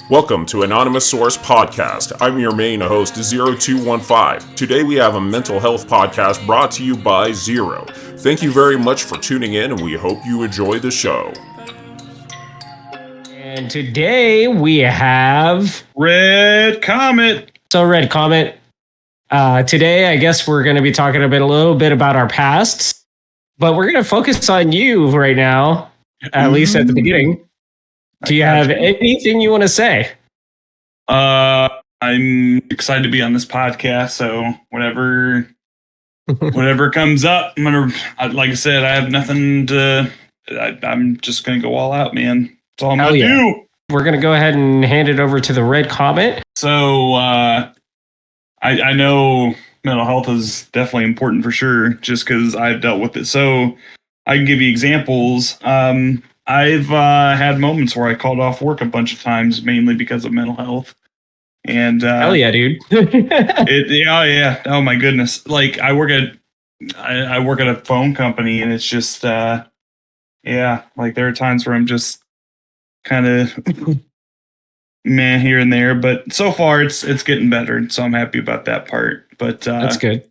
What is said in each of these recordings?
Welcome to Anonymousaurus podcast. I'm your main host, 0215. Today we have a mental health podcast brought to you by Zero. Thank you very much for tuning in, and we hope you enjoy the show. And today we have TheRedComet. So TheRedComet. Today, I guess we're going to be talking a little bit about our pasts, but we're going to focus on you right now, at least at the beginning. Do you have anything you want to say? I'm excited to be on this podcast, so whatever comes up, I'm gonna. Like I said, I have nothing to. I'm just gonna go all out, man. That's all I'm gonna do. We're gonna go ahead and hand it over to TheRedComet. So I know mental health is definitely important for sure, just because I've dealt with it. So I can give you examples. I've had moments where I called off work a bunch of times, mainly because of mental health. And hell yeah, dude! Yeah. Oh my goodness! Like I work at a phone company, and it's just like there are times where I'm just kind of meh here and there, but so far it's getting better, so I'm happy about that part. But that's good.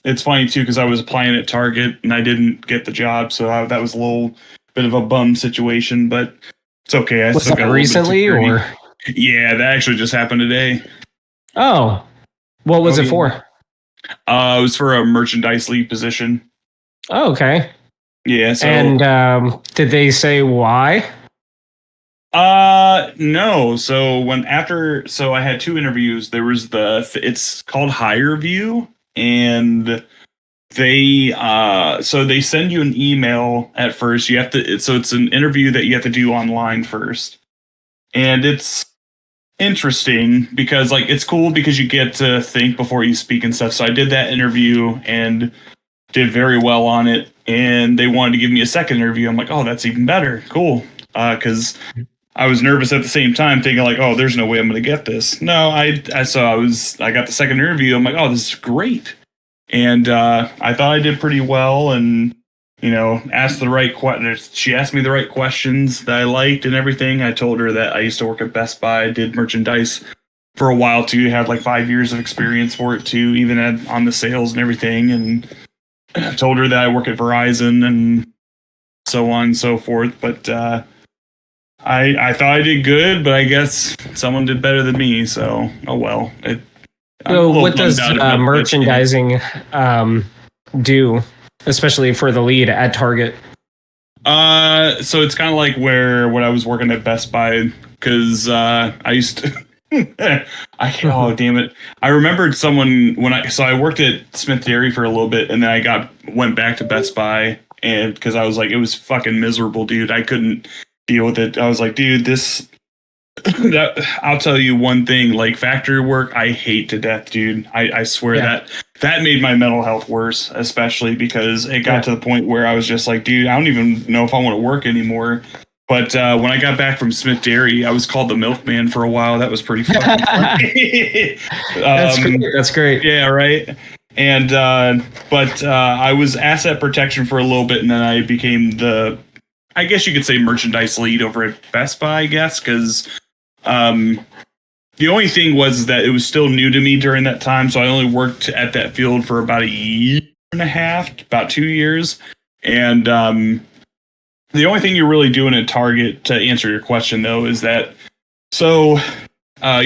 It's funny too because I was applying at Target and I didn't get the job, so that was a little bit of a bum situation. But it's okay. Was that recently, or? Yeah, that actually just happened today. Oh, what was it for? It was for a merchandise lead position. Oh, okay. Yeah. So, and did they say why? No. So I had two interviews. There was it's called Hire View. And they send you an email at first. You have to, so it's an interview that you have to do online first. And it's interesting because like it's cool because you get to think before you speak and stuff. So I did that interview and did very well on it. And they wanted to give me a second interview. I'm like, oh, that's even better. Cool. Because I was nervous at the same time, thinking like, "Oh, there's no way I'm going to get this." No, I got the second interview. I'm like, "Oh, this is great," and I thought I did pretty well, and asked the right questions. She asked me the right questions that I liked and everything. I told her that I used to work at Best Buy, did merchandise for a while too, had like 5 years of experience for it too, even on the sales and everything, and I told her that I work at Verizon and so on and so forth, but. I thought I did good, but I guess someone did better than me. So, oh well. So, what does merchandising do, especially for the lead at Target? So it's kind of like when I was working at Best Buy, because I used to. Oh damn it! I remembered someone I worked at Smith Dairy for a little bit, and then I went back to Best Buy, and because I was like, it was fucking miserable, dude. I couldn't deal with it. I was like, dude, I'll tell you one thing, like factory work, I hate to death, dude. I swear that made my mental health worse, especially because it got to the point where I was just like, dude, I don't even know if I want to work anymore. But when I got back from Smith Dairy, I was called the milkman for a while. That was pretty fucking funny. That's great. Yeah, right. And but I was asset protection for a little bit, and then I became I guess you could say merchandise lead over at Best Buy, I guess, because the only thing was that it was still new to me during that time. So I only worked at that field for about a year and a half, about 2 years. And the only thing you're really doing at Target, to answer your question, though, is that you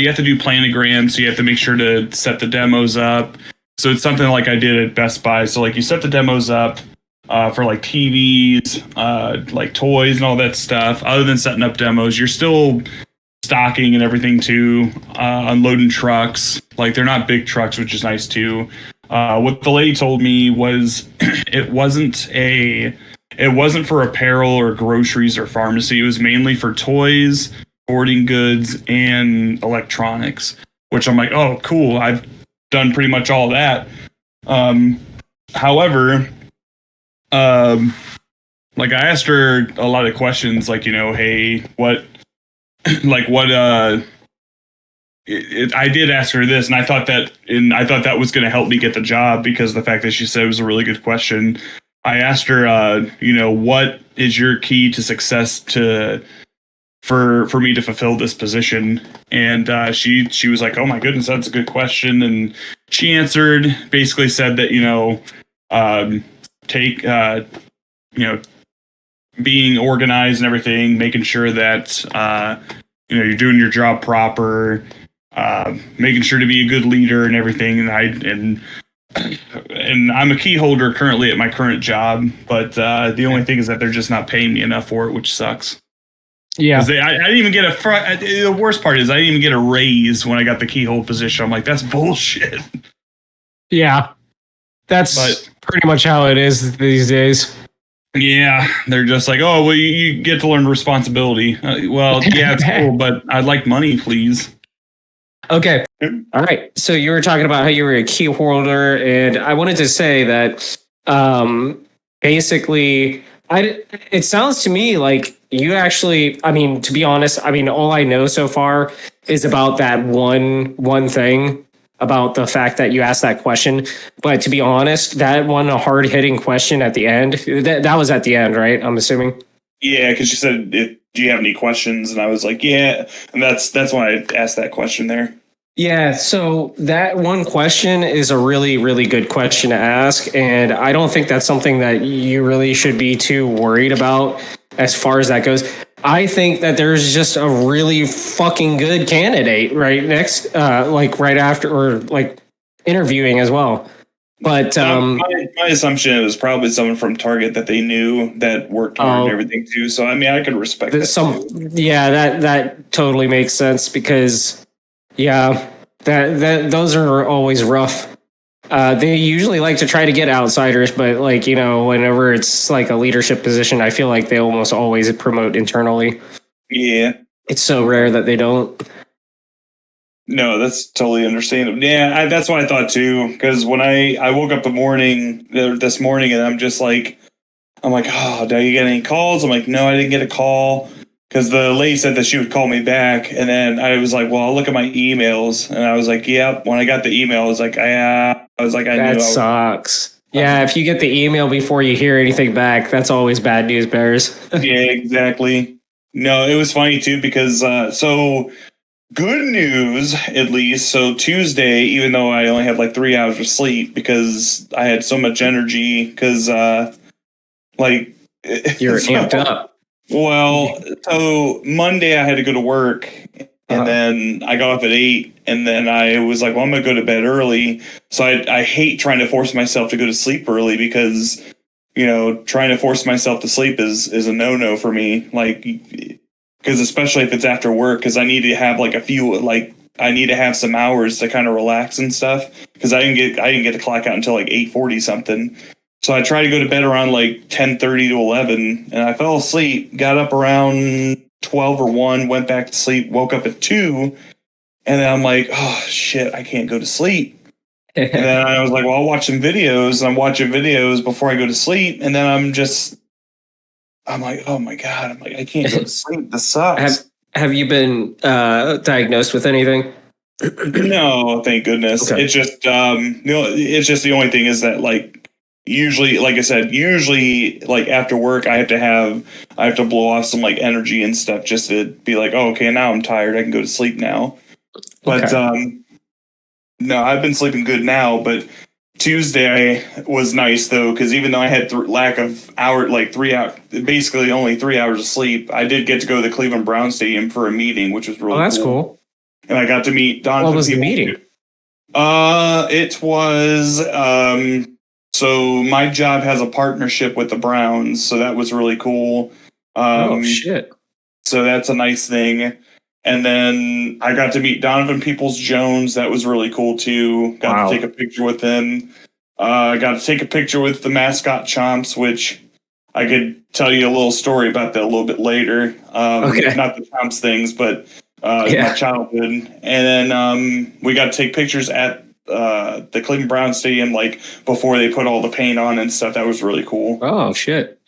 have to do planograms. So you have to make sure to set the demos up. So it's something like I did at Best Buy. So like you set the demos up. For like TVs, like toys and all that stuff. Other than setting up demos, you're still stocking and everything too, unloading trucks. Like they're not big trucks, which is nice too. What the lady told me was it wasn't for apparel or groceries or pharmacy. It was mainly for toys, sporting goods, and electronics. Which I'm like, oh, cool. I've done pretty much all that. However. Like I asked her a lot of questions, like, hey, I did ask her this, and I thought that was going to help me get the job because the fact that she said it was a really good question. I asked her, what is your key to success to for me to fulfill this position. And she was like, "Oh my goodness, that's a good question." And she answered, basically said that, take being organized and everything, making sure that you're doing your job proper, making sure to be a good leader and everything. And I'm a key holder currently at my current job, but the only thing is that they're just not paying me enough for it, which sucks. Yeah. I didn't even get the worst part is I didn't even get a raise when I got the keyhole position. I'm like, that's bullshit. Yeah. That's pretty much how it is these days. Yeah, they're just like, oh, well, you get to learn responsibility. Well, yeah, it's cool, but I'd like money, please. Okay. All right. So you were talking about how you were a key holder, and I wanted to say that basically, it sounds to me like you actually, I mean, to be honest, I mean, all I know so far is about that one thing about the fact that you asked that question. But to be honest, that one hard hitting question at the end, that was at the end, right? I'm assuming. Yeah, because she said, "Do you have any questions?" And I was like, "Yeah," and that's why I asked that question there. Yeah, so that one question is a really, really good question to ask, and I don't think that's something that you really should be too worried about as far as that goes. I think that there's just a really fucking good candidate right next, like right after, or like interviewing as well. But my assumption is probably someone from Target that they knew that worked hard and everything too. So I mean, I could respect that too. Yeah, that totally makes sense because yeah, that those are always rough. They usually like to try to get outsiders, but like, whenever it's like a leadership position, I feel like they almost always promote internally. Yeah. It's so rare that they don't. No, that's totally understandable. Yeah, that's what I thought too. Because when I woke up this morning, and I'm like, oh, did I get any calls? I'm like, no, I didn't get a call. Because the lady said that she would call me back, and then I was like, well, I'll look at my emails, and I was like, yep. When I got the email, I was like, I knew that sucks. Yeah, if you get the email before you hear anything back, that's always bad news bears. Yeah, exactly. No, it was funny too because so good news at least. So Tuesday, even though I only had like 3 hours of sleep because I had so much energy, because like you're amped up. Well, so Monday I had to go to work, and then I got off at 8, and then I was like, well, I'm going to go to bed early. So I hate trying to force myself to go to sleep early because, trying to force myself to sleep is a no-no for me. Like, because especially if it's after work, because I need to have like I need to have some hours to kind of relax and stuff, because I didn't get to clock out until like 8:40 something. So I tried to go to bed around like 10:30 to 11, and I fell asleep, got up around 12 or 1, went back to sleep, woke up at 2, and then I'm like, oh, shit, I can't go to sleep. And then I was like, well, I'll watch some videos, and I'm watching videos before I go to sleep, and then I'm like, oh my God, I can't go to sleep. This sucks. Have you been diagnosed with anything? No, thank goodness. Okay. It's just it's just the only thing is that usually, like I said, like after work, I have to blow off some like energy and stuff just to be like, oh, okay, now I'm tired, I can go to sleep now. But no, I've been sleeping good now. But Tuesday was nice though, because even though I had lack of 3 hours, basically only 3 hours of sleep, I did get to go to the Cleveland Brown Stadium for a meeting, which was really cool. Oh, that's cool. And I got to meet Don. What was the meeting? It was so my job has a partnership with the Browns, so that was really cool. Oh shit! So that's a nice thing. And then I got to meet Donovan Peoples-Jones. That was really cool too. Got to take a picture with him. Got to take a picture with the mascot Chomps, which I could tell you a little story about that a little bit later. Okay. Not the Chomps things, but my childhood. And then we got to take pictures at the Cleveland Brown Stadium, like before they put all the paint on and stuff. That was really cool. Oh shit!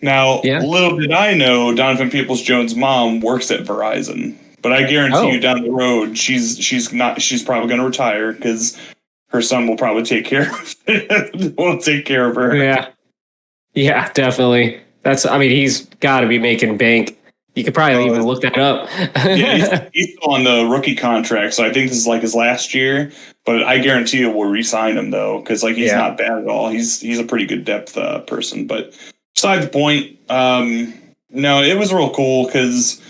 Now, little did I know, Donovan Peoples-Jones' mom works at Verizon, but I guarantee you down the road, she's probably going to retire because her son will probably take care of her. Yeah, definitely. He's got to be making bank. You could probably even look that up. Yeah, he's still on the rookie contract, so I think this is like his last year. But I guarantee you we'll re-sign him though, because like he's not bad at all. He's a pretty good depth person. But beside the point, no, it was real cool because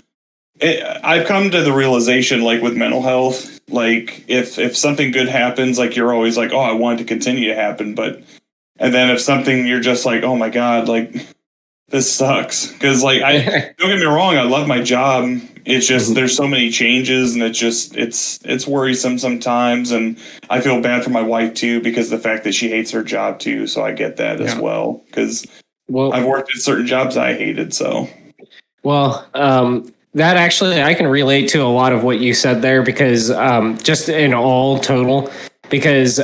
I've come to the realization, like with mental health, like if something good happens, like you're always like, oh, I want it to continue to happen, and then if something you're just like, oh my god, like this sucks, because like don't get me wrong, I love my job. It's just there's so many changes, and it's worrisome sometimes, and I feel bad for my wife too, because the fact that she hates her job too. So I get that as well, because I've worked at certain jobs I hated. So that actually I can relate to a lot of what you said there, because just in all total, because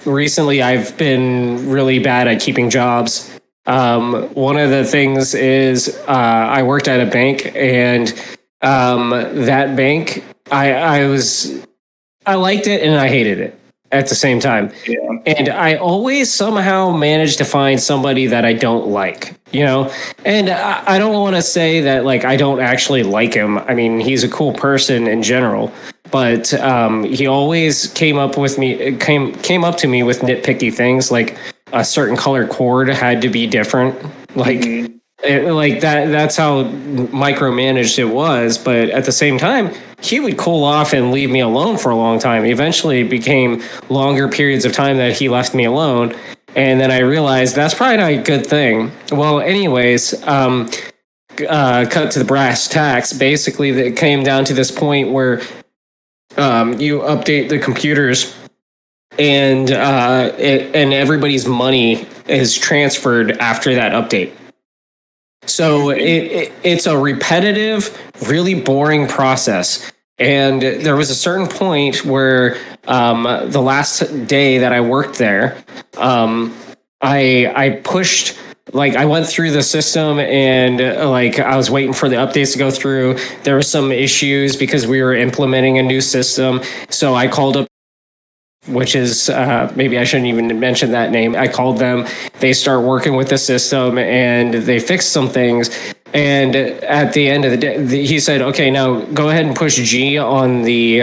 recently I've been really bad at keeping jobs. One of the things is I worked at a bank, and that bank I liked it and I hated it at the same time. Yeah. And I always somehow manage to find somebody that I don't like, and I don't want to say that like I don't actually like him. I mean, he's a cool person in general, but he always came up to me with nitpicky things, like a certain color cord had to be different, like like that's how micromanaged it was. But at the same time, he would cool off and leave me alone for a long time. Eventually it became longer periods of time that he left me alone, and then I realized that's probably not a good thing. Well, anyways, cut to the brass tacks. Basically, it came down to this point where you update the computers, and and everybody's money is transferred after that update. So it's a repetitive, really boring process. And there was a certain point where the last day that I worked there, I pushed, like I went through the system, and like I was waiting for the updates to go through. There were some issues because we were implementing a new system. So I called up, which is maybe I shouldn't even mention that name. I called them. They start working with the system, and they fixed some things. And at the end of the day, he said, "Okay, now go ahead and push G on the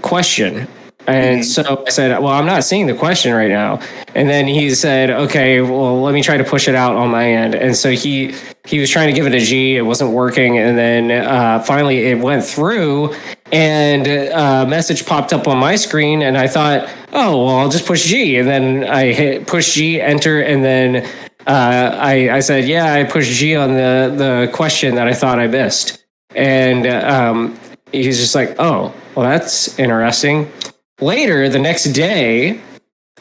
question." And so I said, "Well, I'm not seeing the question right now." And then he said, "Okay, well, let me try to push it out on my end." And so he was trying to give it a G. It wasn't working. And then finally it went through, and a message popped up on my screen. And I thought, oh, well, I'll just push G. And then I hit push G, enter. And then I said, yeah, I pushed G on the question that I thought I missed. And he's just like, oh, well, that's interesting. Later, the next day,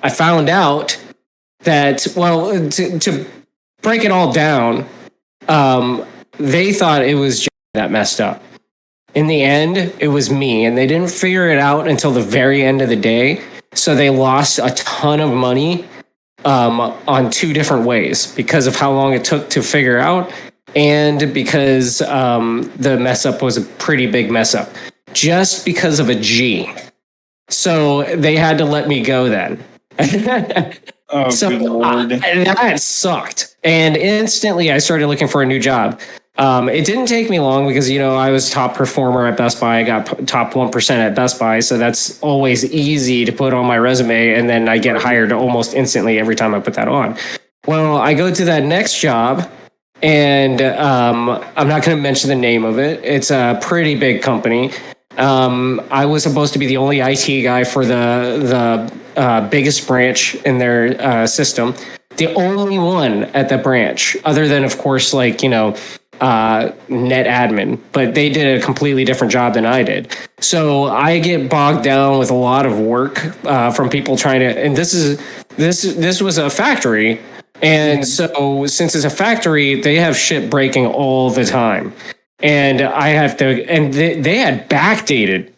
I found out that, well, to break it all down, they thought it was J that messed up. In the end, it was me, and they didn't figure it out until the very end of the day. So they lost a ton of money on two different ways because of how long it took to figure out, and because the mess up was a pretty big mess up, just because of a G. So they had to let me go then. Oh, so good Lord. That sucked. And instantly I started looking for a new job. It didn't take me long because, I was top performer at Best Buy. I got top 1% at Best Buy. So that's always easy to put on my resume. And then I get hired almost instantly every time I put that on. Well, I go to that next job, and I'm not going to mention the name of it. It's a pretty big company. I was supposed to be the only IT guy for the biggest branch in their system. The only one at the branch, other than, of course, net admin, but they did a completely different job than I did. So I get bogged down with a lot of work from people trying to, and this was a factory. And so since it's a factory, they have shit breaking all the time. And I have to, and they had backdated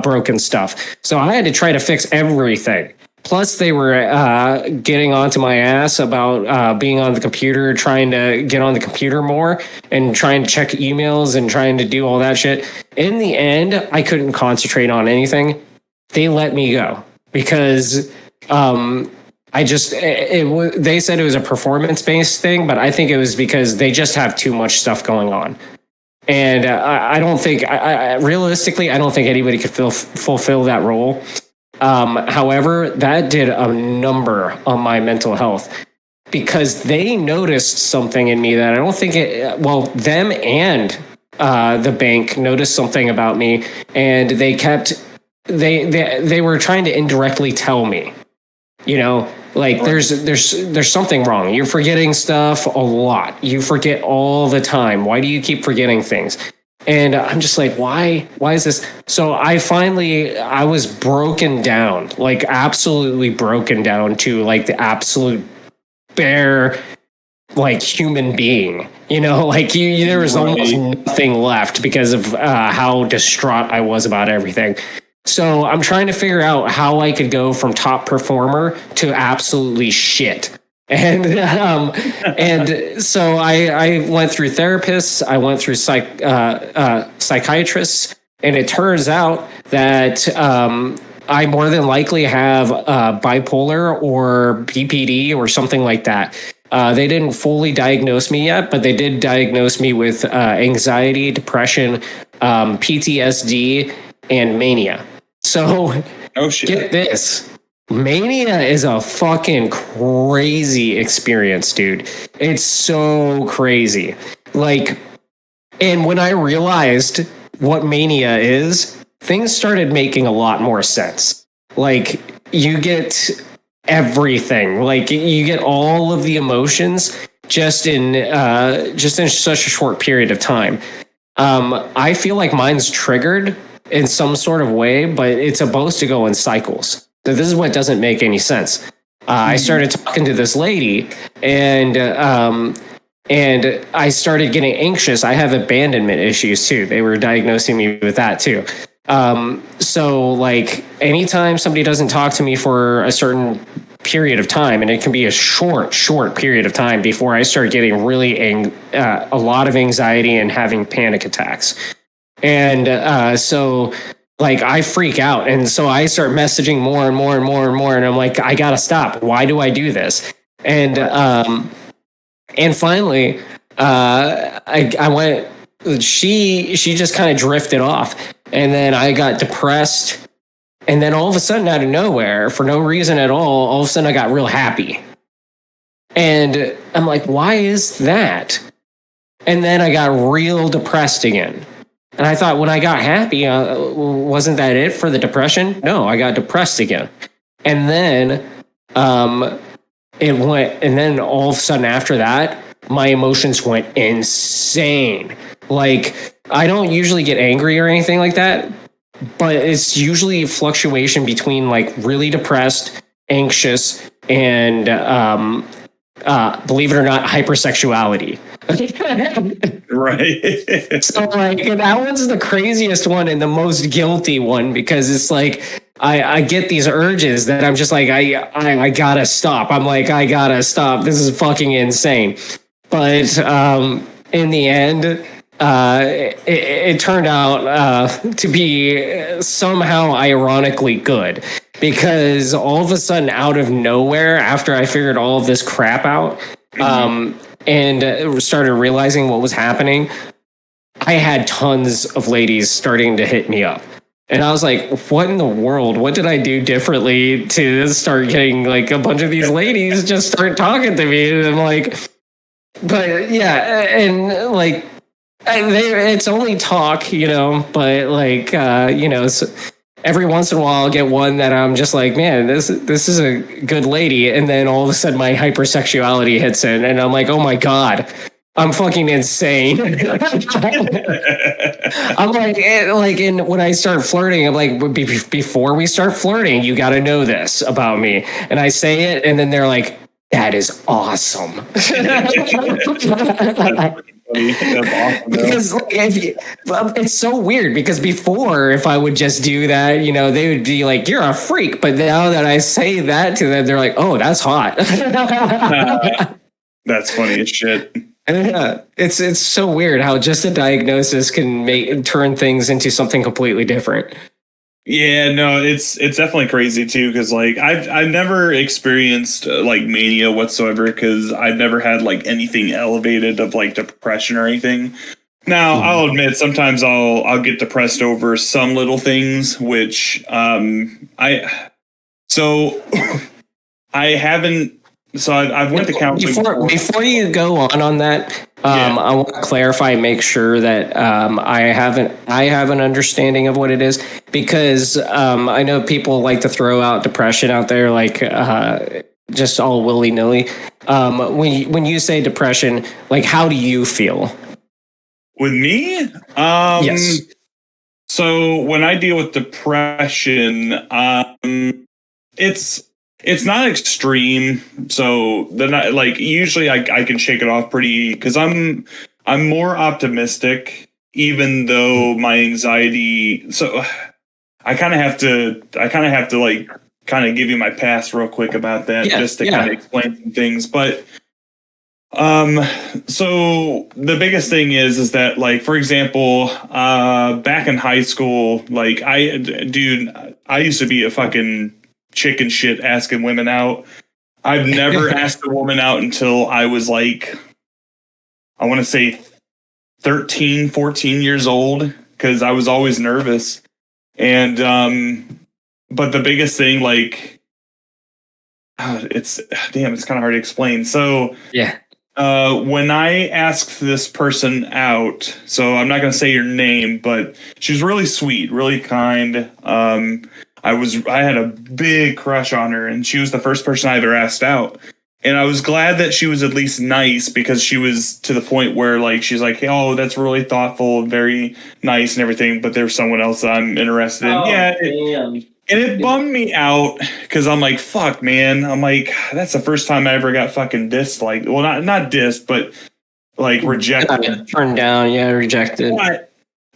broken stuff. So I had to try to fix everything. Plus, they were getting onto my ass about being on the computer, trying to get on the computer more and trying to check emails and trying to do all that shit. In the end, I couldn't concentrate on anything. They let me go because they said it was a performance based thing, but I think it was because they just have too much stuff going on. And I don't think, realistically, I don't think anybody could fulfill that role. However, that did a number on my mental health because they noticed something in me that I don't think them and the bank noticed something about me, and they were trying to indirectly tell me, like there's something wrong. You're forgetting stuff a lot. You forget all the time. Why do you keep forgetting things? And I'm just like, why is this? So I was broken down, like absolutely broken down to like the absolute bare, like human being, like there was almost nothing left because of how distraught I was about everything. So I'm trying to figure out how I could go from top performer to absolutely shit. And so I went through therapists, I went through psychiatrists, and it turns out that I more than likely have bipolar or BPD or something like that. They didn't fully diagnose me yet, but they did diagnose me with anxiety, depression, PTSD, and mania. So get this. Mania is a fucking crazy experience, dude. It's so crazy. Like, and when I realized what mania is, things started making a lot more sense. Like, you get everything. Like, you get all of the emotions just in such a short period of time. I feel like mine's triggered in some sort of way, but it's supposed to go in cycles. So this is what doesn't make any sense. I started talking to this lady, and I started getting anxious. I have abandonment issues too. They were diagnosing me with that too. So like anytime somebody doesn't talk to me for a certain period of time, and it can be a short period of time before I start getting really a lot of anxiety and having panic attacks. And so like I freak out. And so I start messaging more and more and more and more. And I'm like, I gotta stop. Why do I do this? And finally, I went, she just kind of drifted off. And then I got depressed. And then all of a sudden, out of nowhere, for no reason at all of a sudden I got real happy. And I'm like, why is that? And then I got real depressed again. And I thought when I got happy, wasn't that it for the depression? No, I got depressed again. And then it went, and then all of a sudden after that, my emotions went insane. Like, I don't usually get angry or anything like that, but it's usually a fluctuation between like really depressed, anxious, and believe it or not, hypersexuality. Right. So like that one's the craziest one and the most guilty one, because it's like I get these urges that I'm just like I gotta stop. I'm like, I gotta stop. This is fucking insane. But in the end, it turned out to be somehow ironically good, because all of a sudden, out of nowhere, after I figured all of this crap out, and started realizing what was happening, I had tons of ladies starting to hit me up. And I was like, what in the world? What did I do differently to start getting like a bunch of these ladies just start talking to me? And I'm like, but yeah, and like, it's only talk, but like, so every once in a while I'll get one that I'm just like, man, this is a good lady. And then all of a sudden my hypersexuality hits in and I'm like, oh my God, I'm fucking insane. I'm like, and when I start flirting, I'm like, before we start flirting, you got to know this about me. And I say it, and then they're like, that is awesome. Because it's so weird, because before, if I would just do that, they would be like, you're a freak. But now that I say that to them, they're like, oh, that's hot. That's funny as shit. Yeah, it's so weird how just a diagnosis can turn things into something completely different. Yeah, no, it's definitely crazy too, because like I've never experienced like mania whatsoever, because I've never had like anything elevated of like depression or anything. Now, I'll admit sometimes I'll get depressed over some little things, which I so I haven't. So I've went to counseling before you go on that. Yeah. I want to clarify, make sure that I have an understanding of what it is, because I know people like to throw out depression out there like just all willy nilly. When you say depression, like how do you feel? With me, Yes. So when I deal with depression, it's not extreme. So then like usually I can shake it off pretty, because I'm more optimistic, even though my anxiety. So I kind of have to like kind of give you my past real quick about that, just to kind of explain some things. But so the biggest thing is that, like, for example, back in high school, like I used to be a fucking chicken shit asking women out. I've never asked a woman out until I was like, I want to say 13, 14 years old, because I was always nervous. And, but the biggest thing, like, it's kind of hard to explain. So, Yeah. when I asked this person out, so I'm not going to say your name, but she was really sweet, really kind. I had a big crush on her, and she was the first person I ever asked out. And I was glad that she was at least nice, because she was to the point where, like, she's like, oh, that's really thoughtful, very nice and everything, but there's someone else that I'm interested in. Damn. And it bummed me out, because I'm like, fuck, man. I'm like, that's the first time I ever got fucking dissed. Like, well, not dissed, but like rejected. Turned down, rejected.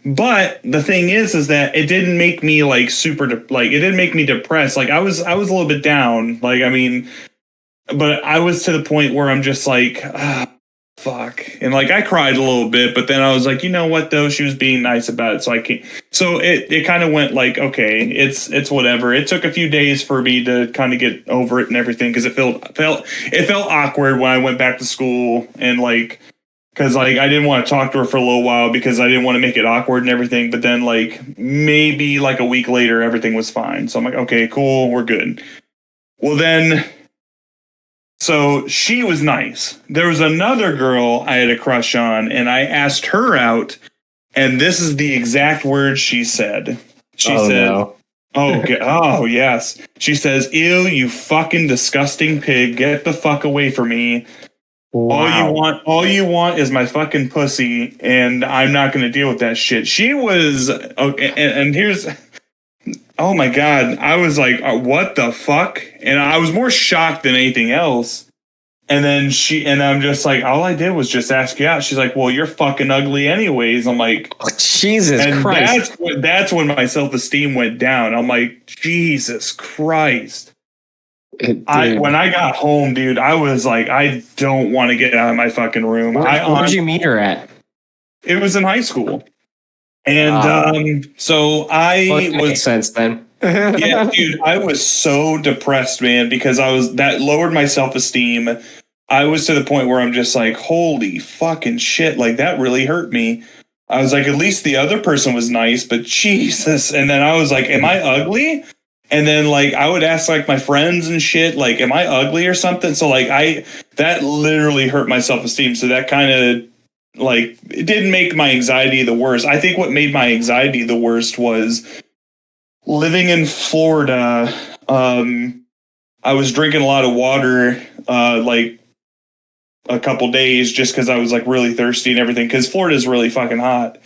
But the thing is that it didn't make me like it didn't make me depressed. Like I was a little bit down. Like, I mean, but I was to the point where I'm just like, fuck. And like I cried a little bit, but then I was like, you know what though? She was being nice about it. So I can't. So it kind of went like, okay, it's whatever. It took a few days for me to kind of get over it and everything, because it felt awkward when I went back to school, and like, because like I didn't want to talk to her for a little while because I didn't want to make it awkward and everything. But then like maybe like a week later, everything was fine. So I'm like, okay, cool, we're good. Well then. So she was nice. There was another girl I had a crush on, and I asked her out, and this is the exact words she said. She said, no. Oh, yes. She says, ew, you fucking disgusting pig. Get the fuck away from me. Wow. All you want is my fucking pussy, and I'm not going to deal with that shit. She was, okay, and here's... Oh my God. I was like, what the fuck? And I was more shocked than anything else. And then I'm just like, all I did was just ask you out. She's like, well, you're fucking ugly anyways. I'm like, Jesus Christ. That's when my self-esteem went down. I'm like, Jesus Christ. When I got home, dude, I was like, I don't want to get out of my fucking room. Where did you meet her at? It was in high school. And so I makes sense then. Yeah, dude, I was so depressed, man, because that lowered my self-esteem. I was to the point where I'm just like, holy fucking shit, like that really hurt me. I was like, at least the other person was nice, but Jesus. And then I was like, am I ugly? And then like I would ask like my friends and shit, like, am I ugly or something? So like that literally hurt my self-esteem. So that kind of like, it didn't make my anxiety the worst. I think what made my anxiety the worst was living in Florida. I was drinking a lot of water, like a couple days, just because I was like really thirsty and everything, because Florida is really fucking hot.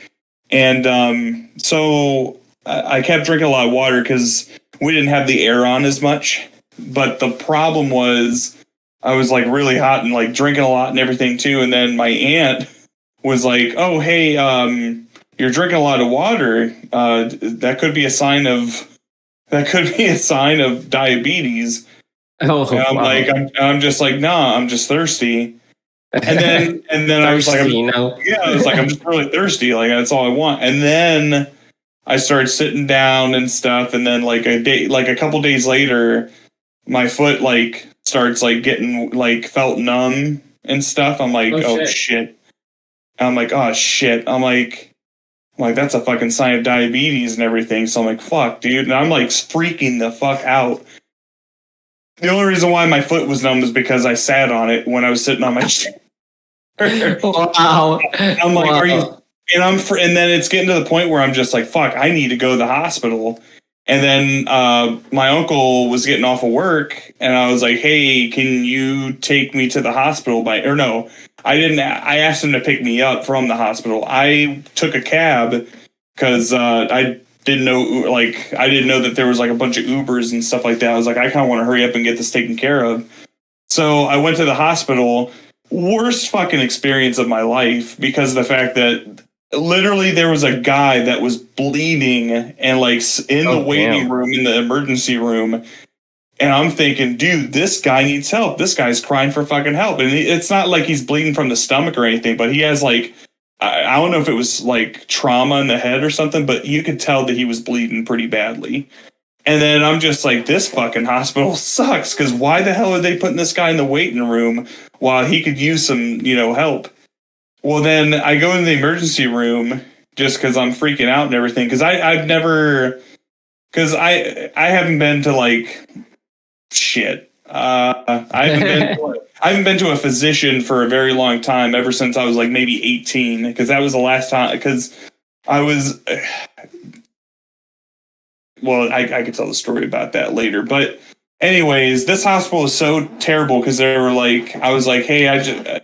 And so I kept drinking a lot of water because we didn't have the air on as much. But the problem was I was like really hot and like drinking a lot and everything too. And then my aunt was like, oh, hey, you're drinking a lot of water. That could be a sign of diabetes. Oh, and I'm wow. like, I'm just like, nah, I'm just thirsty. And then I was like, you know? I was like, I'm just really thirsty. Like, that's all I want. And then I started sitting down and stuff, and then like a couple days later, my foot like starts like getting like felt numb and stuff. I'm like, oh shit. I'm like, oh shit. I'm like, that's a fucking sign of diabetes and everything. So I'm like, fuck, dude. And I'm like freaking the fuck out. The only reason why my foot was numb was because I sat on it when I was sitting on my chair. Wow. I'm like, are you? And then it's getting to the point where I'm just like, fuck, I need to go to the hospital. And then my uncle was getting off of work, and I was like, hey, can you take me to the hospital? I didn't. I asked him to pick me up from the hospital. I took a cab because I didn't know that there was like a bunch of Ubers and stuff like that. I was like, I kind of want to hurry up and get this taken care of. So I went to the hospital. Worst fucking experience of my life because of the fact that literally there was a guy that was bleeding and like in the waiting room, in the emergency room. And I'm thinking, dude, this guy needs help. This guy's crying for fucking help. And it's not like he's bleeding from the stomach or anything, but he has like, I don't know if it was like trauma in the head or something, but you could tell that he was bleeding pretty badly. And then I'm just like, this fucking hospital sucks because why the hell are they putting this guy in the waiting room while he could use some, help? Well, then I go in the emergency room just because I'm freaking out and everything because I haven't been to like shit. I haven't been to a physician for a very long time, ever since I was like maybe 18, because that was the last time. Because I was, well, I could tell the story about that later. But anyways, this hospital is so terrible because they were like, I was like, hey,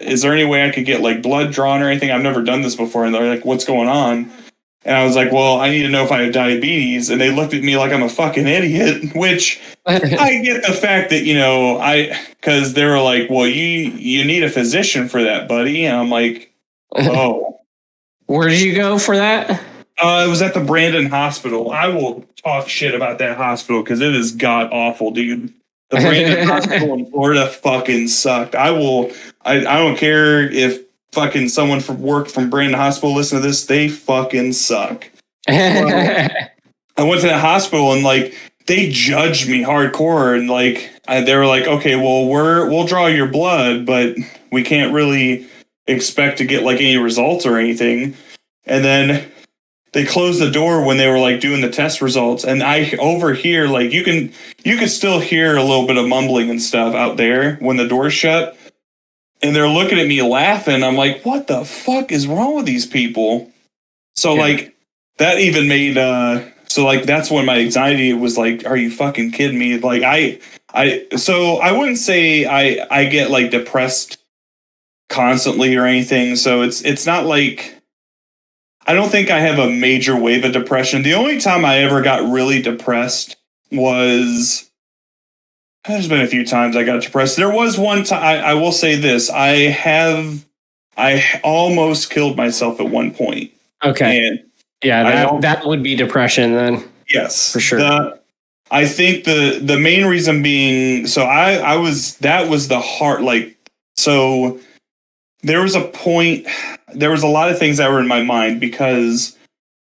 is there any way I could get like blood drawn or anything? I've never done this before, and they're like, what's going on? And I was like, well, I need to know if I have diabetes. And they looked at me like I'm a fucking idiot, which I get the fact that, because they were like, well, you need a physician for that, buddy. And I'm like, oh. Where did you go for that? It was at the Brandon Hospital. I will talk shit about that hospital because it is god awful, dude. The Brandon Hospital in Florida fucking sucked. I don't care if fucking someone from work from Brandon Hospital listen to this, they fucking suck. Well, I went to the hospital and like they judged me hardcore and like they were like, okay, well we'll draw your blood, but we can't really expect to get like any results or anything. And then they closed the door when they were like doing the test results, and I overhear like you can still hear a little bit of mumbling and stuff out there when the door's shut. And they're looking at me laughing. I'm like, what the fuck is wrong with these people? So like that even made so like that's when my anxiety was like, are you fucking kidding me? Like so I wouldn't say I get like depressed constantly or anything. So it's not like I don't think I have a major wave of depression. The only time I ever got really depressed was there's been a few times I got depressed. There was one time, I will say this, I almost killed myself at one point. Okay. And that would be depression then. Yes. For sure. I think the main reason being, so that was the heart, like, so there was a point, there was a lot of things that were in my mind because,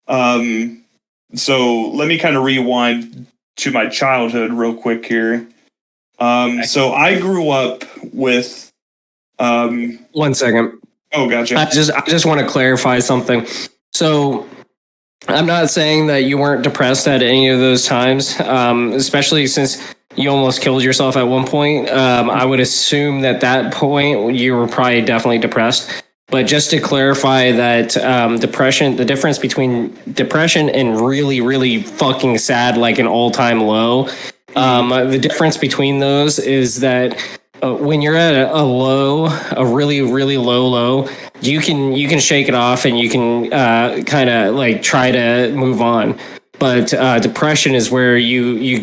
so let me kind of rewind to my childhood real quick here. So I grew up with 1 second. Oh, gotcha. I just want to clarify something. So I'm not saying that you weren't depressed at any of those times, especially since you almost killed yourself at one point. I would assume that point you were probably definitely depressed. But just to clarify that depression, the difference between depression and really, really fucking sad, like an all-time low, the difference between those is that when you're at a really, really low, you can shake it off and you can kind of like try to move on. But depression is where you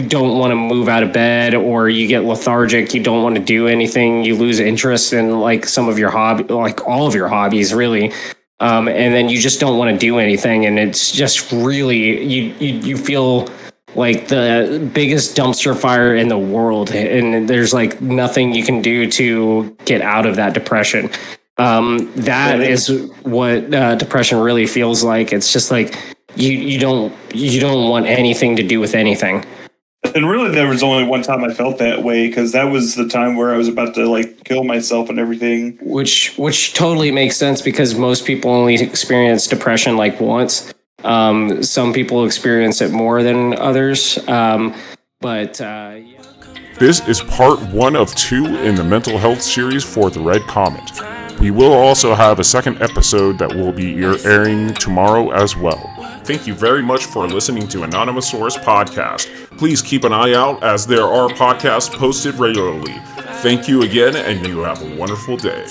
don't want to move out of bed, or you get lethargic. You don't want to do anything. You lose interest in like some of your like all of your hobbies, really. And then you just don't want to do anything. And it's just really, you feel like the biggest dumpster fire in the world. And there's like nothing you can do to get out of that depression. That is what depression really feels like. It's just like, you don't want anything to do with anything. And really, there was only one time I felt that way, because that was the time where I was about to like kill myself and everything. Which totally makes sense, because most people only experience depression like once. Some people experience it more than others. Yeah. This is part 1 of 2 in the mental health series for The Red Comet. We will also have a second episode that will be airing tomorrow as well. Thank you very much for listening to Anonymousaurus podcast. Please keep an eye out, as there are podcasts posted regularly. Thank you again, and you have a wonderful day.